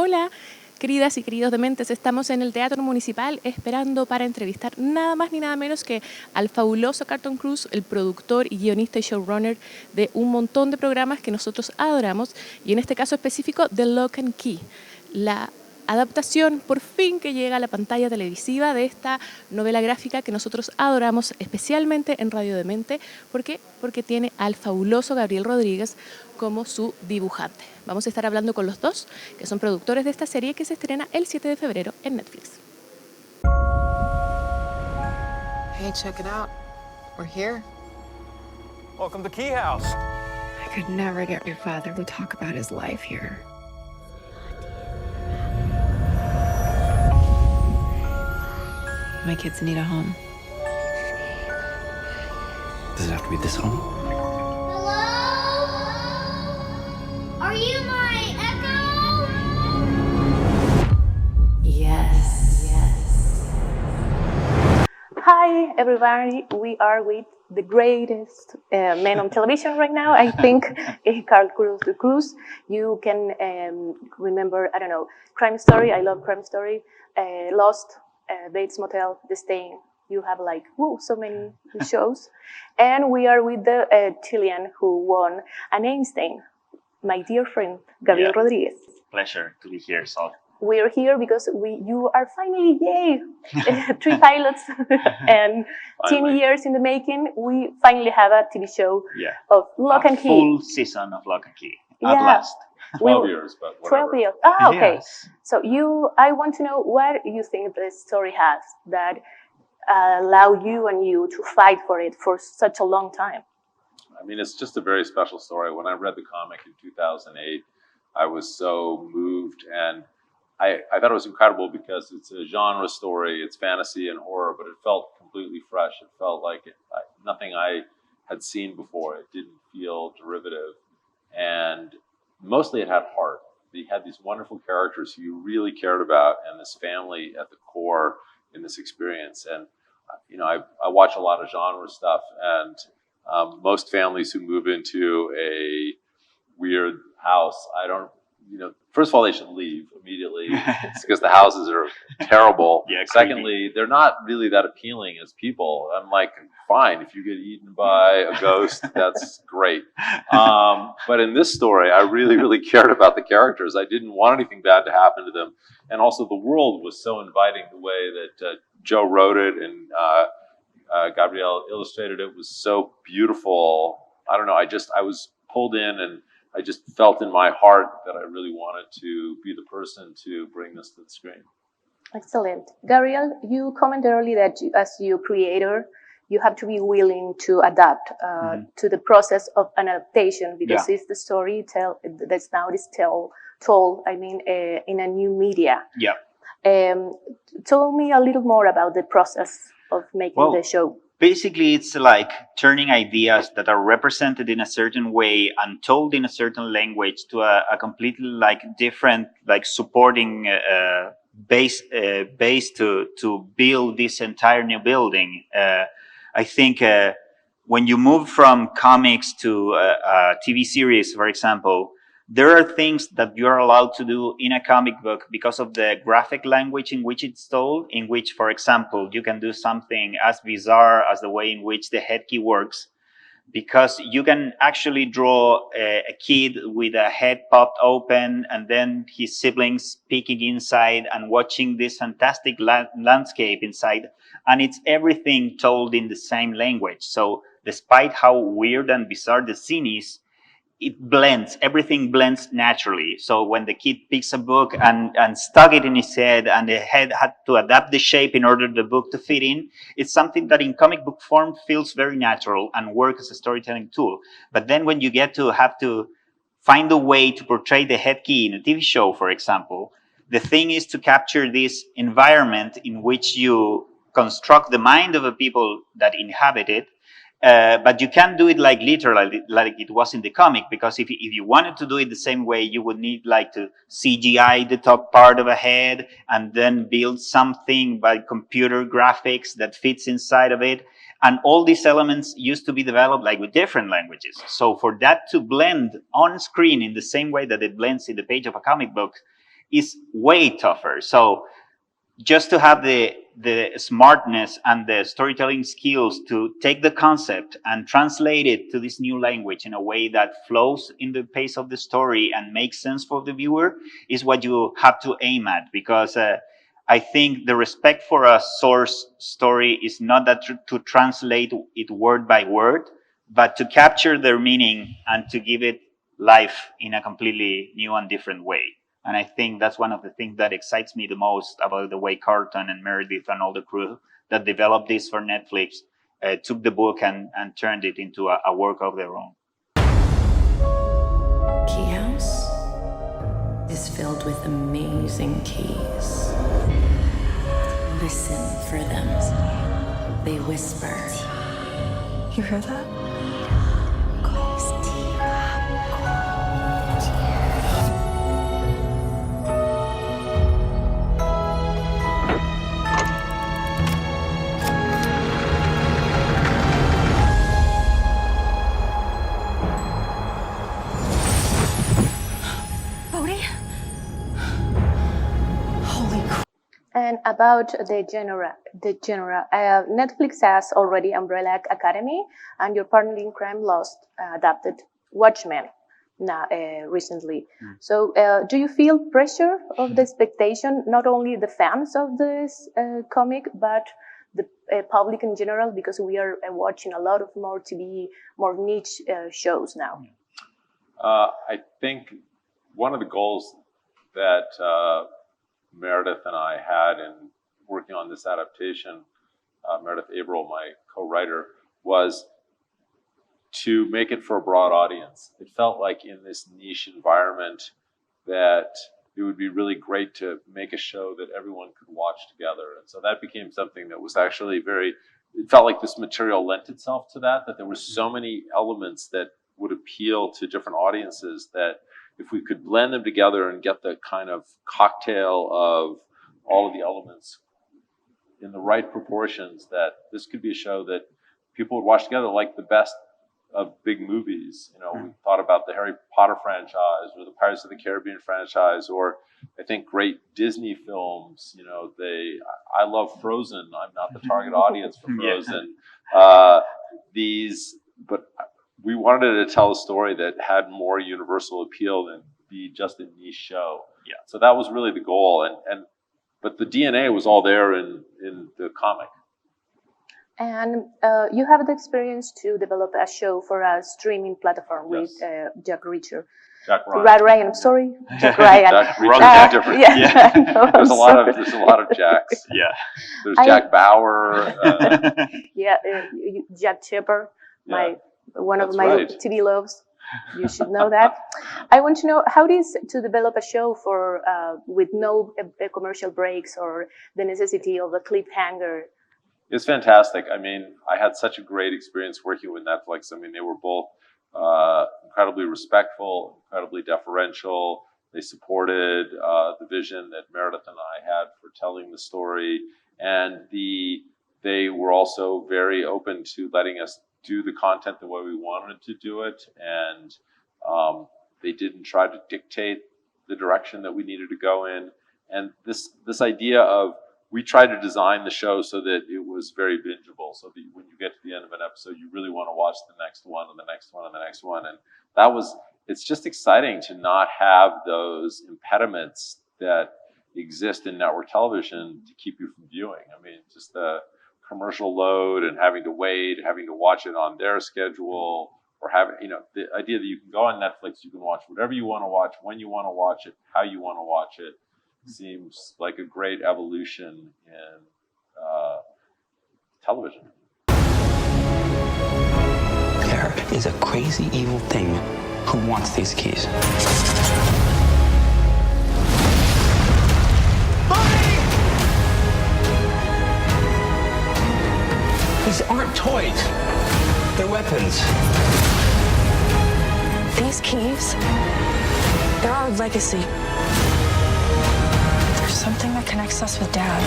Hola, queridas y queridos dementes, estamos en el Teatro Municipal esperando para entrevistar nada más ni nada menos que al fabuloso Carlton Cuse, el productor y guionista y showrunner de un montón de programas que nosotros adoramos, y en este caso específico de Locke and Key, la adaptación por fin que llega a la pantalla televisiva de esta novela gráfica que nosotros adoramos especialmente en Radio Demente. ¿Por qué? Porque tiene al fabuloso Gabriel Rodríguez como su dibujante. Vamos a estar hablando con los dos, que son productores de esta serie que se estrena el 7 de febrero en Netflix. Hey, check it out. We're here. Welcome to Key House. I could never get your father to talk about his life here. My kids need a home. Does it have to be this home? Hello? Are you my echo? Yes. Hi, everybody. We are with the greatest man on television right now, I think, Carlton Cuse. You can remember, I don't know, Crime Story. I love Crime Story. Lost, Bates Motel, The Stain. You have like, so many shows. And we are with the Chilean who won an Einstein, my dear friend, Gabriel Rodríguez. Pleasure to be here, Sol. We're here because you are finally, yay, 3 pilots and 10 years in the making. We finally have a TV show of Locke and Key. Full season of Locke and Key, at last. 12 years, but whatever. 12 years. Ah, okay. Yes. So I want to know what you think the story has that allow you and you to fight for it for such a long time. I mean, it's just a very special story. When I read the comic in 2008, I was so moved, and I thought it was incredible because it's a genre story, it's fantasy and horror, but it felt completely fresh. It felt like nothing I had seen before. It didn't feel derivative, and mostly it had heart. You had these wonderful characters who you really cared about, and this family at the core in this experience. And I watch a lot of genre stuff, and most families who move into a weird house, first of all, they should leave immediately. It's because the houses are terrible. Yeah, Secondly, they're not really that appealing as people. I'm like, fine, if you get eaten by a ghost, that's great. But in this story, I really, really cared about the characters. I didn't want anything bad to happen to them. And also the world was so inviting. The way that Joe wrote it and Gabriel illustrated it was so beautiful. I don't know, I was pulled in, and I just felt in my heart that I really wanted to be the person to bring this to the screen. Excellent. Gabriel, you commented earlier that as your creator, you have to be willing to adapt to the process of an adaptation, because it's the story that's now told in a new media. Yeah. Tell me a little more about the process of making the show. Basically, it's like turning ideas that are represented in a certain way and told in a certain language to a completely different supporting base to build this entire new building. I think when you move from comics to a TV series, for example, there are things that you're allowed to do in a comic book because of the graphic language in which it's told, in which, for example, you can do something as bizarre as the way in which the head key works, because you can actually draw a kid with a head popped open and then his siblings peeking inside and watching this fantastic landscape inside. And it's everything told in the same language. So despite how weird and bizarre the scene is, everything blends naturally. So when the kid picks a book and stuck it in his head, and the head had to adapt the shape in order the book to fit in, it's something that in comic book form feels very natural and works as a storytelling tool. But then when you get to have to find a way to portray the head key in a TV show, for example, the thing is to capture this environment in which you construct the mind of the people that inhabit it. But you can't do it literally like it was in the comic, because if you wanted to do it the same way, you would need to CGI the top part of a head and then build something by computer graphics that fits inside of it. And all these elements used to be developed with different languages. So for that to blend on screen in the same way that it blends in the page of a comic book, is way tougher. So just to have the smartness and the storytelling skills to take the concept and translate it to this new language in a way that flows in the pace of the story and makes sense for the viewer is what you have to aim at. Because I think the respect for a source story is not that to translate it word by word, but to capture their meaning and to give it life in a completely new and different way. And I think that's one of the things that excites me the most about the way Carlton and Meredith and all the crew that developed this for Netflix took the book and turned it into a work of their own. Key House is filled with amazing keys. Listen for them. They whisper. You hear that? And about the genre, Netflix has already Umbrella Academy, and your partner in crime Lost adapted Watchmen now recently. So, do you feel pressure of the expectation, not only the fans of this comic, but the public in general, because we are watching a lot of more TV, more niche shows now? I think one of the goals that Meredith and I had in working on this adaptation, Meredith Averill, my co-writer, was to make it for a broad audience. It felt like in this niche environment that it would be really great to make a show that everyone could watch together. And so that became something that was actually it felt like this material lent itself to that there were so many elements that would appeal to different audiences that if we could blend them together and get the kind of cocktail of all of the elements in the right proportions, that this could be a show that people would watch together like the best of big movies. You know, we thought about the Harry Potter franchise or the Pirates of the Caribbean franchise, or I think great Disney films. You know, I love Frozen. I'm not the target audience for Frozen. But we wanted to tell a story that had more universal appeal than be just a niche show. Yeah. So that was really the goal, but the DNA was all there in the comic. And you have the experience to develop a show for a streaming platform with Jack Reacher. Jack Ryan. Ryan. I'm sorry, Jack Ryan. Jack Reacher's different. No, there's a lot of Jacks. Yeah. There's Jack Bauer. Jack Chipper. One of my right. TV loves. You should know that. I want to know how it is to develop a show for with no commercial breaks or the necessity of a cliffhanger. It's fantastic. I mean, I had such a great experience working with Netflix. I mean, they were both incredibly respectful, incredibly deferential. They supported the vision that Meredith and I had for telling the story, and they were also very open to letting us do the content the way we wanted to do it, and they didn't try to dictate the direction that we needed to go in. And this idea of, we tried to design the show so that it was very bingeable, so that when you get to the end of an episode, you really want to watch the next one and the next one and the next one. And it's just exciting to not have those impediments that exist in network television to keep you from viewing. I mean, just the commercial load and having to wait, having to watch it on their schedule, or having, the idea that you can go on Netflix, you can watch whatever you want to watch, when you want to watch it, how you want to watch it, seems like a great evolution in television. There is a crazy evil thing who wants these keys. These aren't toys. They're weapons. These keys, they're our legacy. There's something that connects us with Dad.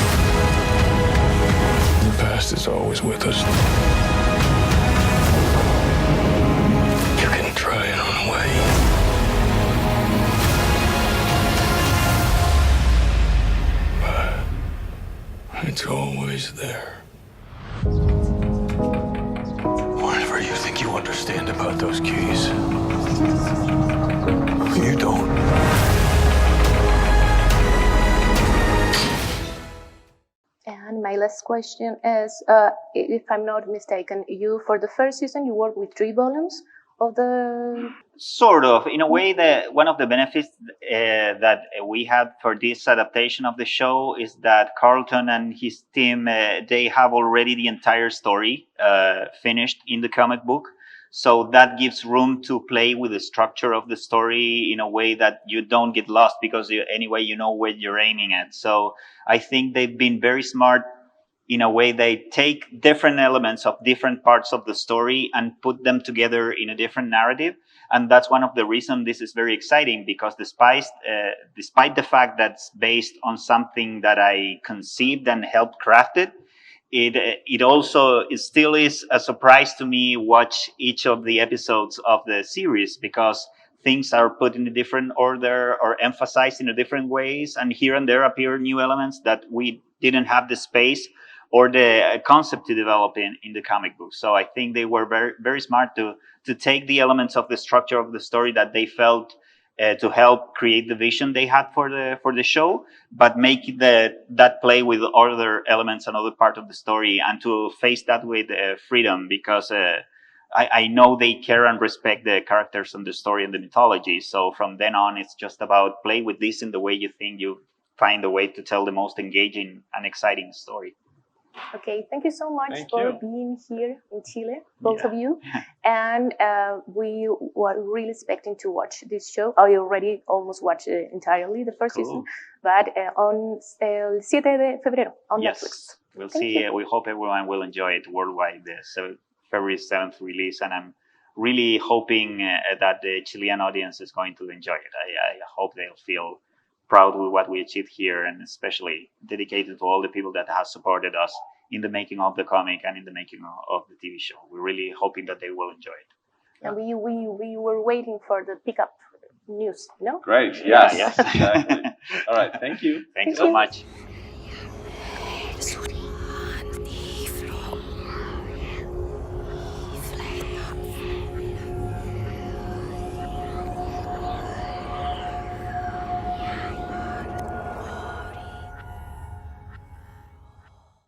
The past is always with us. You can try it on away. always there. Whatever you think you understand about those keys, you don't. And my last question is, if I'm not mistaken, for the first season, you worked with 3 volumes of the... Sort of, in a way, that one of the benefits that we had for this adaptation of the show is that Carlton and his team, they have already the entire story finished in the comic book. So that gives room to play with the structure of the story in a way that you don't get lost, because anyway, you know where you're aiming at. So I think they've been very smart. In a way, they take different elements of different parts of the story and put them together in a different narrative. And that's one of the reasons this is very exciting, because despite the fact that it's based on something that I conceived and helped craft it, it still is a surprise to me watch each of the episodes of the series, because things are put in a different order or emphasized in a different ways, and here and there appear new elements that we didn't have the space or the concept to develop in the comic book. So I think they were very, very smart to take the elements of the structure of the story that they felt to help create the vision they had for the show, but make that play with other elements and other part of the story, and to face that with freedom, because I know they care and respect the characters and the story and the mythology. So from then on, it's just about play with this in the way you think you find a way to tell the most engaging and exciting story. Okay, thank you so much Thank for you. being here in Chile, both of you. And we were really expecting to watch this show. I already almost watched entirely the first season, but on el 7 de febrero on Netflix. We'll Thank see. you. We hope everyone will enjoy it worldwide, the February 7th release. And I'm really hoping that the Chilean audience is going to enjoy it. I hope they'll feel proud with what we achieved here, and especially dedicated to all the people that have supported us in the making of the comic and in the making of the TV show. We're really hoping that they will enjoy it. And we were waiting for the pickup news, no? Great. Yes. Yes. Exactly. All right. Thank you. Thanks so much. This would